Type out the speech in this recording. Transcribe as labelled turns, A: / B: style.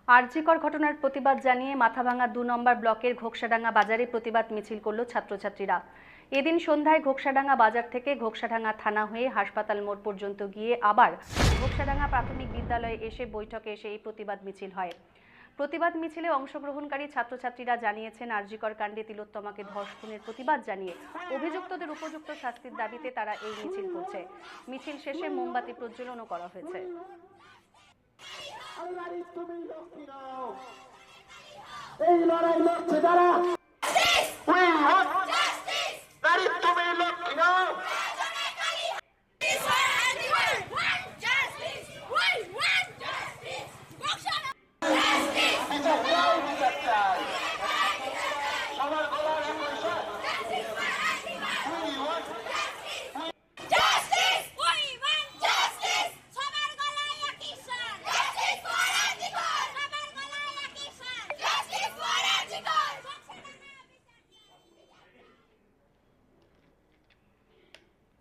A: আরজিকর ঘটনার প্রতিবাদ জানিয়ে মাথাভাঙা ২ নম্বর ব্লকের ঘোকসাডাঙ্গা বাজারে প্রতিবাদ মিছিল করল ছাত্রছাত্রীরা। এদিন সন্ধ্যায় ঘোকসাডাঙ্গা বাজার থেকে ঘোকসাডাঙ্গা থানা হয়ে হাসপাতাল মোড় পর্যন্ত গিয়ে আবার ঘোকসাডাঙ্গা প্রাথমিক বিদ্যালয়ে এসে বৈঠকে এসে এই প্রতিবাদ মিছিল হয়। প্রতিবাদ মিছিলে অংশগ্রহণকারী ছাত্রছাত্রীরা জানিয়েছেন, আরজিকর কাণ্ডে তিলোত্তমাকে ধর্ষণের প্রতিবাদ জানিয়ে অভিযুক্তদের উপযুক্ত শাস্তির দাবিতে তারা এই মিছিল করছে। মিছিল শেষে মোমবাতি প্রজ্বলনও করা হয়েছে।
B: এই লড়াই লড়ছে যারা